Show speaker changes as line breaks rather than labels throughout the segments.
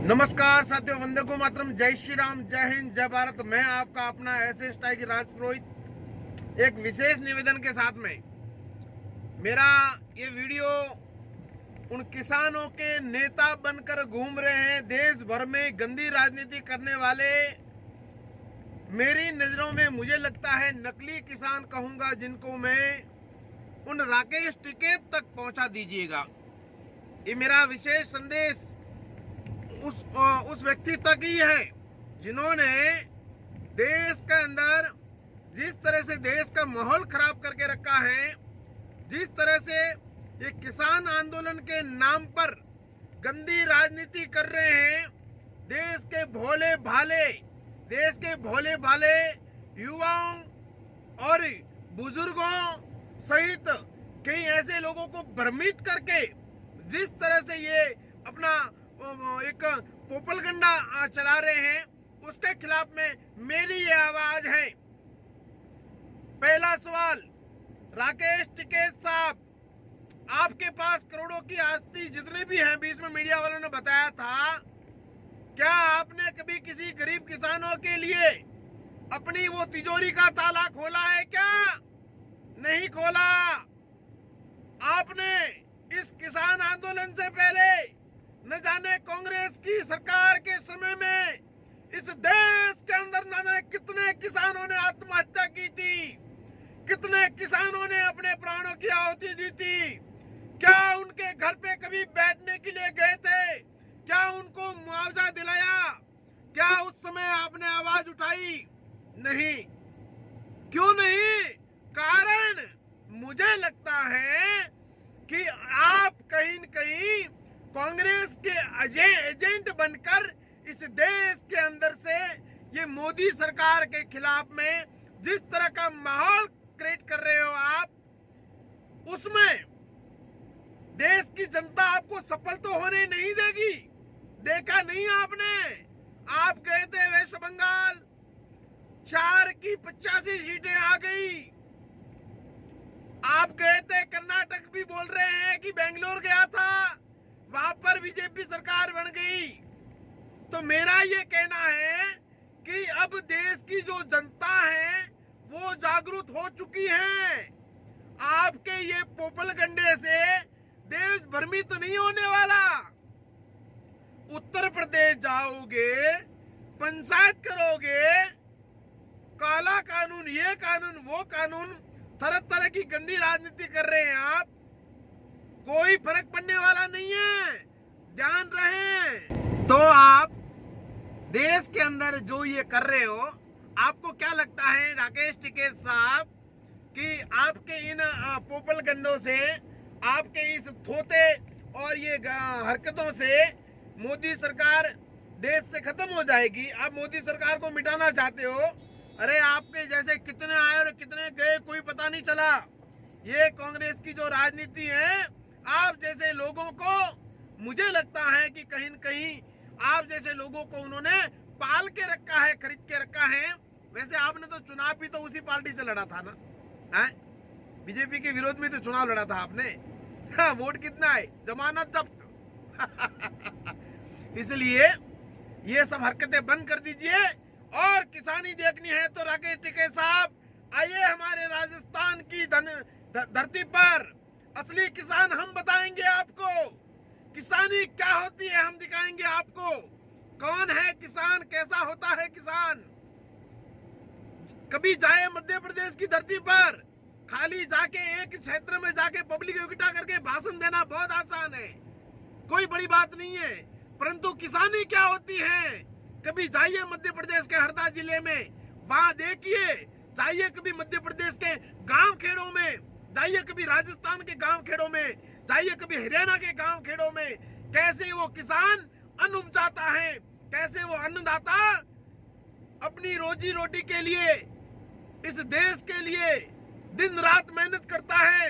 नमस्कार साथियों, वंदे को मातरम, जय श्री राम, जय हिंद, जय भारत। मैं आपका अपना एसएस टाइगर राजपुरोहित एक विशेष निवेदन के साथ में मेरा ये वीडियो उन किसानों के नेता बनकर घूम रहे हैं देश भर में गंदी राजनीति करने वाले, मेरी नजरों में मुझे लगता है नकली किसान कहूंगा जिनको मैं, उन राकेश टिकैत तक पहुंचा दीजिएगा। ये मेरा विशेष संदेश उस व्यक्ति तक ही है जिन्होंने देश के अंदर जिस तरह से देश का माहौल खराब करके रखा है, जिस तरह से ये किसान आंदोलन के नाम पर गंदी राजनीति कर रहे हैं, देश के भोले भाले युवाओं और बुजुर्गों सहित कई ऐसे लोगों को भ्रमित करके जिस तरह से ये अपना एक पोपलगंडा चला रहे हैं, उसके खिलाफ में मेरी ये आवाज है। पहला सवाल, राकेश टिकैत साहब, आपके पास करोड़ों की आस्ती जितने भी हैं, बीच में मीडिया वालों ने बताया था, क्या आपने कभी किसी गरीब किसानों के लिए अपनी वो तिजोरी का ताला खोला है? क्या नहीं खोला? आपने इस किसान आंदोलन से पहले न जाने कांग्रेस की सरकार के समय में इस देश के अंदर न जाने कितने किसानों ने आत्महत्या की थी, कितने किसानों ने अपने प्राणों की आहुति दी थी। क्या उनके घर पे कभी बैठने के लिए गए थे? क्या उनको मुआवजा दिलाया? क्या उस समय आपने आवाज उठाई? नहीं। क्यों नहीं? कारण मुझे लगता है कि आप कहीं न कहीं कांग्रेस के एजेंट बनकर इस देश के अंदर से ये मोदी सरकार के खिलाफ में जिस तरह का माहौल क्रिएट कर रहे हो आप, उसमें देश की जनता आपको सफल तो होने नहीं देगी। देखा नहीं आपने? आप गए थे वेस्ट बंगाल, 4 की 85 सीटें आ गई। आप गए थे कर्नाटक, भी बोल रहे हैं कि बेंगलोर गया था, वहां पर बीजेपी सरकार बन गई। तो मेरा ये कहना है कि अब देश की जो जनता है वो जागरूक हो चुकी है। आपके ये पोपलगंडे से देश भ्रमित नहीं होने वाला। उत्तर प्रदेश जाओगे, पंचायत करोगे, काला कानून, ये कानून, वो कानून, तरह तरह की गंदी राजनीति कर रहे हैं आप। कोई फर्क पड़ने वाला नहीं है, ध्यान रहे। तो आप देश के अंदर जो ये कर रहे हो, आपको क्या लगता है राकेश टिकैत साहब कि आपके इन पोपलगंडों से, आपके इस थोते और ये हरकतों से मोदी सरकार देश से खत्म हो जाएगी? आप मोदी सरकार को मिटाना चाहते हो। अरे आपके जैसे कितने आए और कितने गए कोई पता नहीं चला। ये कांग्रेस की जो राजनीति है, आप जैसे लोगों को, मुझे लगता है कि कहीं न कहीं आप जैसे लोगों को उन्होंने पाल के रखा है, खरीद के रखा है। वैसे आपने तो चुनाव भी तो उसी पार्टी से लड़ा था ना, है? बीजेपी के विरोध में तो चुनाव लड़ा था आपने। हाँ, वोट कितना है? जमानत जब्त। इसलिए ये सब हरकतें बंद कर दीजिए। और किसानी देखनी है तो राकेश टिकैत साहब आइए हमारे राजस्थान की धरती पर। असली किसान हम बताएंगे आपको, किसानी क्या होती है हम दिखाएंगे आपको। कौन है किसान, कैसा होता है किसान। कभी जाए मध्य प्रदेश की धरती पर, खाली जाके एक क्षेत्र में जाके पब्लिक इकट्ठा करके भाषण देना बहुत आसान है, कोई बड़ी बात नहीं है। परंतु किसानी क्या होती है, कभी जाइए मध्य प्रदेश के हरदा जिले में, वहां देखिए। जाइए कभी मध्य प्रदेश के गांव खेड़ों में, जाइए कभी राजस्थान के गांव खेड़ों में, जाइए कभी हरियाणा के गांव खेड़ों में, कैसे वो किसान अन्न उपजाता है, कैसे वो अन्नदाता अपनी रोजी रोटी के लिए, इस देश के लिए दिन रात मेहनत करता है।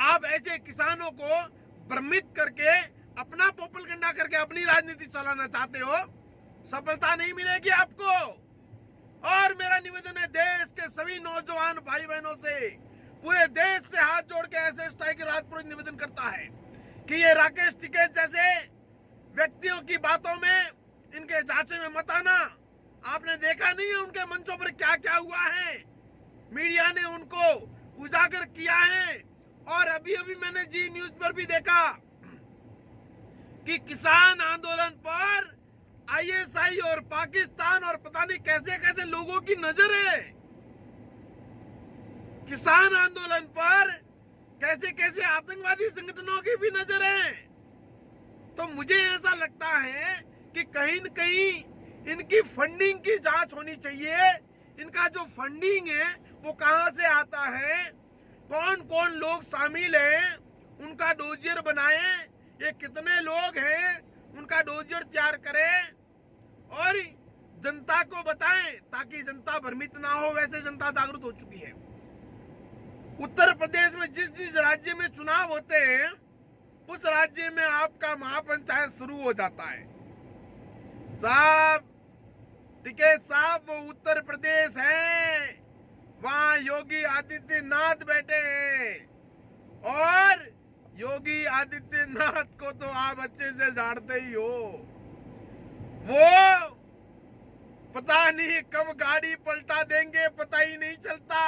आप ऐसे किसानों को भ्रमित करके, अपना पोपलगंडा करके अपनी राजनीति चलाना चाहते हो, सफलता नहीं मिलेगी आपको। और मेरा निवेदन है देश के सभी नौजवान भाई बहनों से, पूरे देश से हाथ जोड़ के एसएस टाइगर राजपुरोहित निवेदन करता है कि ये राकेश टिकैत जैसे व्यक्तियों की बातों में, इनके जांचे में मत आना। आपने देखा नहीं है उनके मंचों पर क्या क्या हुआ है, मीडिया ने उनको उजागर किया है। और अभी अभी मैंने जी न्यूज पर भी देखा कि किसान आंदोलन पर आईएसआई और पाकिस्तान और पता नहीं कैसे कैसे लोगों की नजर है। किसान आंदोलन पर कैसे कैसे आतंकवादी संगठनों की भी नजर है। तो मुझे ऐसा लगता है कि कहीं न कहीं इनकी फंडिंग की जांच होनी चाहिए। इनका जो फंडिंग है वो कहां से आता है, कौन कौन लोग शामिल हैं, उनका डोजियर बनाएं, ये कितने लोग हैं, उनका डोजियर तैयार करें और जनता को बताएं ताकि जनता भ्रमित ना हो। वैसे जनता जागरूक हो चुकी है। उत्तर प्रदेश में जिस जिस राज्य में चुनाव होते हैं उस राज्य में आपका महापंचायत शुरू हो जाता है। साहब टिकैत साहब, वो उत्तर प्रदेश है, वहां योगी आदित्यनाथ बैठे हैं और योगी आदित्यनाथ को तो आप अच्छे से जानते ही हो। वो पता नहीं कब गाड़ी पलटा देंगे, पता ही नहीं चलता।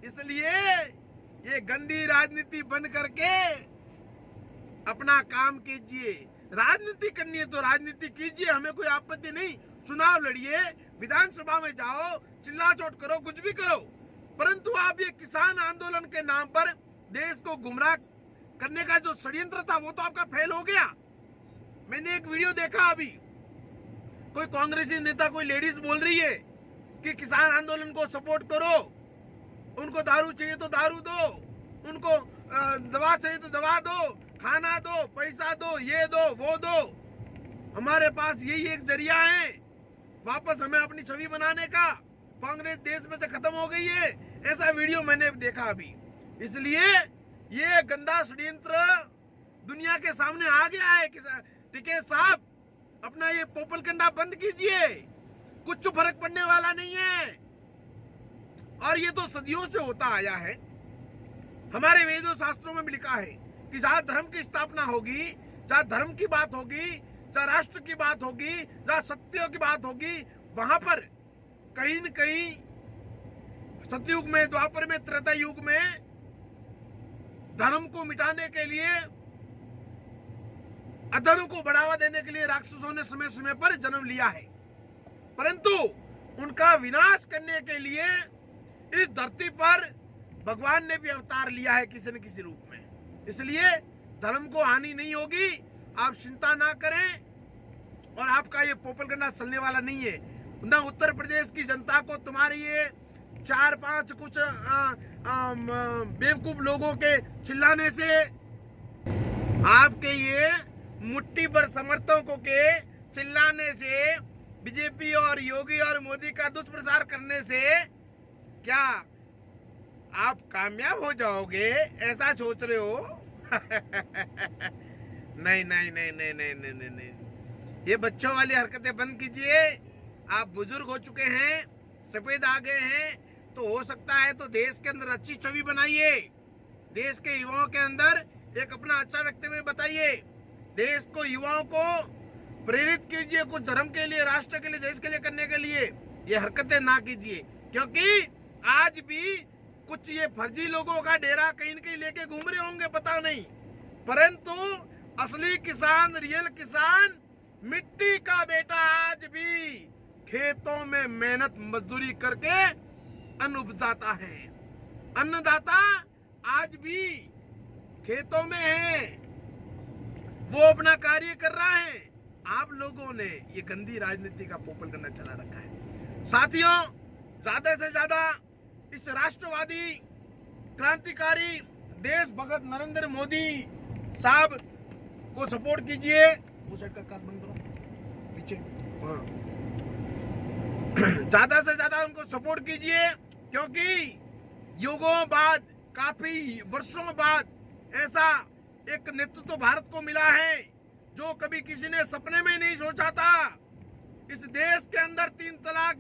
इसलिए ये गंदी राजनीति बंद करके अपना काम कीजिए। राजनीति करनी है तो राजनीति कीजिए, हमें कोई आपत्ति नहीं। चुनाव लड़िए, विधानसभा में जाओ, चिल्ला चोट करो, कुछ भी करो, परंतु आप ये किसान आंदोलन के नाम पर देश को गुमराह करने का जो षड्यंत्र था वो तो आपका फेल हो गया। मैंने एक वीडियो देखा अभी, कोई कांग्रेसी नेता, कोई लेडीज बोल रही है कि किसान आंदोलन को सपोर्ट करो, उनको दारू चाहिए तो दारू दो, उनको दवा चाहिए तो दवा दो, खाना दो, पैसा दो, ये दो, वो दो। हमारे पास यही एक जरिया है वापस हमें अपनी छवि बनाने का। कांग्रेस देश में से खत्म हो गई है, ऐसा वीडियो मैंने देखा अभी। इसलिए ये गंदा षड्यंत्र दुनिया के सामने आ गया है। टिकैत साहब, अपना ये पोपलकंडा बंद कीजिए, कुछ फर्क पड़ने वाला नहीं है। और ये तो सदियों से होता आया है। हमारे वेदों शास्त्रों में भी लिखा है कि जहां धर्म की स्थापना होगी, जहां धर्म की बात होगी, जहां राष्ट्र की बात होगी, जहां सत्यों की बात होगी, वहां पर कहीं न कहीं सतयुग में, द्वापर में, त्रेता युग में धर्म को मिटाने के लिए, अधर्म को बढ़ावा देने के लिए राक्षसों ने समय समय पर जन्म लिया है, परंतु उनका विनाश करने के लिए इस धरती पर भगवान ने भी अवतार लिया है किसी न किसी रूप में। इसलिए धर्म को हानि नहीं होगी, आप चिंता ना करें। और आपका ये पोपलगंडा चलने वाला नहीं है ना। उत्तर प्रदेश की जनता को तुम्हारी ये 4-5 कुछ बेवकूफ लोगों के चिल्लाने से, आपके ये मुट्ठी भर समर्थकों के चिल्लाने से, बीजेपी और योगी और मोदी का दुष्प्रचार करने से क्या आप कामयाब हो जाओगे, ऐसा सोच रहे हो? नहीं नहीं नहीं नहीं नहीं नहीं नहीं नहीं, ये बच्चों वाली हरकतें बंद कीजिए। आप बुजुर्ग हो चुके हैं, सफेद आ गए हैं, तो हो सकता है तो देश के अंदर अच्छी छवि बनाइए, देश के युवाओं के अंदर एक अपना अच्छा व्यक्तित्व बताइए, देश को, युवाओं को प्रेरित कीजिए कुछ धर्म के लिए, राष्ट्र के लिए, देश के लिए करने के लिए। ये हरकतें ना कीजिए, क्योंकि आज भी कुछ ये फर्जी लोगों का डेरा कहीं न कहीं लेके घूम रहे होंगे, पता नहीं, परंतु असली किसान, रियल किसान, मिट्टी का बेटा आज भी खेतों में मेहनत मजदूरी करके अन्न उपजाता है। अन्नदाता आज भी खेतों में है, वो अपना कार्य कर रहा है। आप लोगों ने ये गंदी राजनीति का पोपल करना चला रखा है। साथियों, ज्यादा से ज्यादा इस राष्ट्रवादी क्रांतिकारी देश भगत नरेंद्र मोदी साहब को सपोर्ट कीजिए। वो साइड का काट बंद करो, पीछे, हाँ। ज्यादा से ज्यादा उनको सपोर्ट कीजिए, क्योंकि युगों बाद, काफी वर्षों बाद ऐसा एक नेतृत्व भारत को मिला है जो कभी किसी ने सपने में नहीं सोचा था। इस देश के अंदर 3 तलाक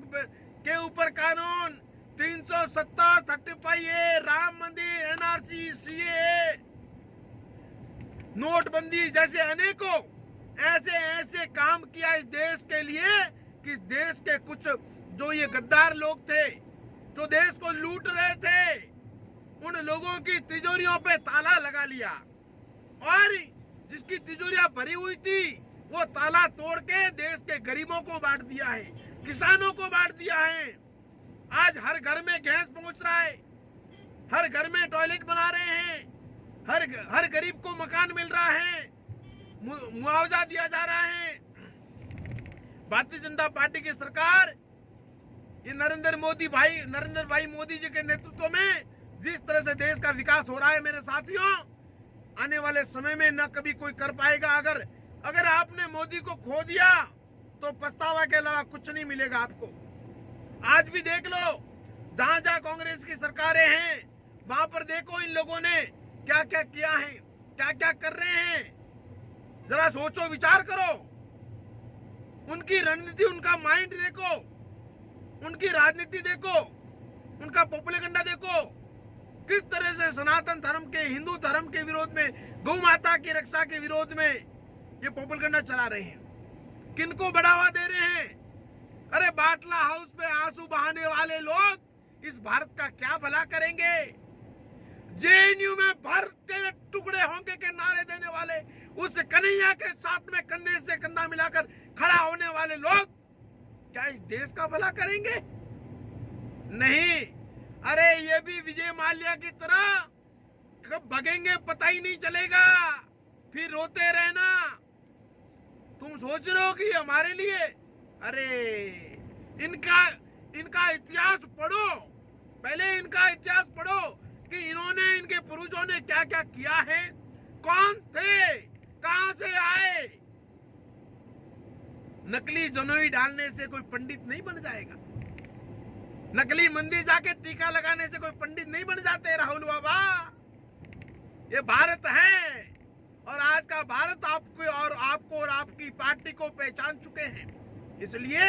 के ऊपर कानून, 370, 35A, राम मंदिर, NRC, CAA, नोटबंदी जैसे अनेकों ऐसे ऐसे काम किया इस देश के लिए कि इस देश के कुछ जो ये गद्दार लोग थे जो देश को लूट रहे थे, उन लोगों की तिजोरियों पे ताला लगा लिया और जिसकी तिजोरियां भरी हुई थी वो ताला तोड़ के देश के गरीबों को बांट दिया है, किसानों को बांट दिया है। आज हर घर में गैस पहुंच रहा है, हर घर में टॉयलेट बना रहे हैं, हर गरीब को मकान मिल रहा है, मुआवजा दिया जा रहा है। भारतीय जनता पार्टी की सरकार ये नरेंद्र भाई मोदी जी के नेतृत्व में जिस तरह से देश का विकास हो रहा है मेरे साथियों, आने वाले समय में न कभी कोई कर पाएगा। अगर आपने मोदी को खो दिया तो पछतावा के अलावा कुछ नहीं मिलेगा आपको। आज भी देख लो, जहां जहां कांग्रेस की सरकारें हैं वहां पर देखो इन लोगों ने क्या क्या किया है, क्या क्या कर रहे हैं। जरा सोचो, विचार करो, उनकी रणनीति, उनका माइंड देखो, उनकी राजनीति देखो, उनका प्रोपेगेंडा देखो, किस तरह से सनातन धर्म के, हिंदू धर्म के विरोध में, गौ माता की रक्षा के विरोध में ये प्रोपेगेंडा चला रहे हैं, किनको बढ़ावा दे रहे हैं। अरे बाटला हाउस पे आंसू बहाने वाले लोग इस भारत का क्या भला करेंगे। जेएनयू में भारत के टुकड़े होंगे के नारे देने वाले, उस कन्हैया के साथ में कंधे से कंधा मिलाकर खड़ा होने वाले लोग क्या इस देश का भला करेंगे? नहीं। अरे ये भी विजय माल्या की तरह कब भगेंगे पता ही नहीं चलेगा, फिर रोते रहना। तुम सोच रहे हो कि हमारे लिए, अरे इनका इतिहास पढ़ो, पहले इनका इतिहास पढ़ो कि इन्होंने, इनके पूर्वजों ने क्या क्या किया है, कौन थे, कहां से आए। नकली जनेऊ डालने से कोई पंडित नहीं बन जाएगा, नकली मंदिर जाके टीका लगाने से कोई पंडित नहीं बन जाते राहुल बाबा। ये भारत है और आज का भारत आपको और आपकी पार्टी को पहचान चुके हैं। इसलिए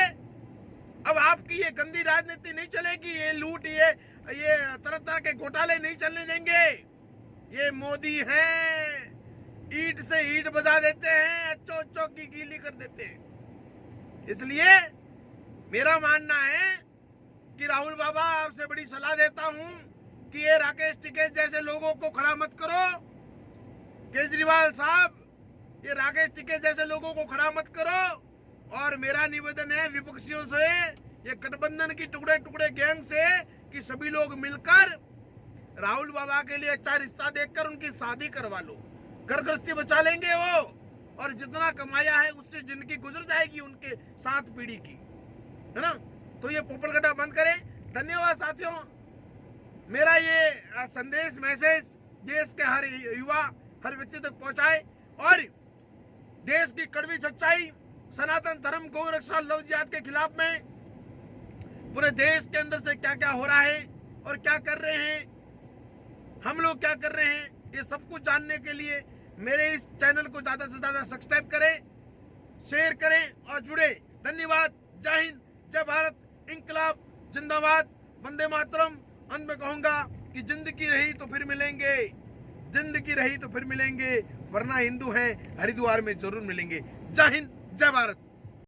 अब आपकी ये गंदी राजनीति नहीं चलेगी, ये लूट, ये तरह तरह के घोटाले नहीं चलने देंगे। ये मोदी है, ईंट से ईंट बजा देते हैं, अच्छो की गीली कर देते हैं। इसलिए मेरा मानना है कि राहुल बाबा, आपसे बड़ी सलाह देता हूं कि ये राकेश टिकैत जैसे लोगों को खड़ा मत करो। केजरीवाल साहब, ये राकेश टिकैत जैसे लोगों को खड़ा मत करो। और मेरा निवेदन है विपक्षियों से, ये गठबंधन की टुकड़े टुकड़े गैंग से, कि सभी लोग मिलकर राहुल बाबा के लिए अच्छा रिश्ता देखकर उनकी शादी करवा लो, घर गृहस्थी बचा लेंगे वो, और जितना कमाया है उससे जिंदगी गुजर जाएगी उनके 7 पीढ़ी की, है ना। तो ये पोपलगड्ढा बंद करें। धन्यवाद साथियों। मेरा ये संदेश, मैसेज देश के हर युवा, हर व्यक्ति तक पहुंचाए और देश की कड़वी सच्चाई, सनातन धर्म, गौ रक्षा, लव जिहाद के खिलाफ में पूरे देश के अंदर से क्या क्या हो रहा है और क्या कर रहे हैं, हम लोग क्या कर रहे हैं, ये सब कुछ जानने के लिए मेरे इस चैनल को ज्यादा से ज्यादा सब्सक्राइब करें, शेयर करें और जुड़े। धन्यवाद। जय हिंद, जय भारत, इंकलाब जिंदाबाद, वंदे मातरम। अंत में कहूंगा कि जिंदगी रही तो फिर मिलेंगे, जिंदगी रही तो फिर मिलेंगे, वरना हिंदू हैं हरिद्वार में जरूर मिलेंगे। जय हिंद, जय भारत।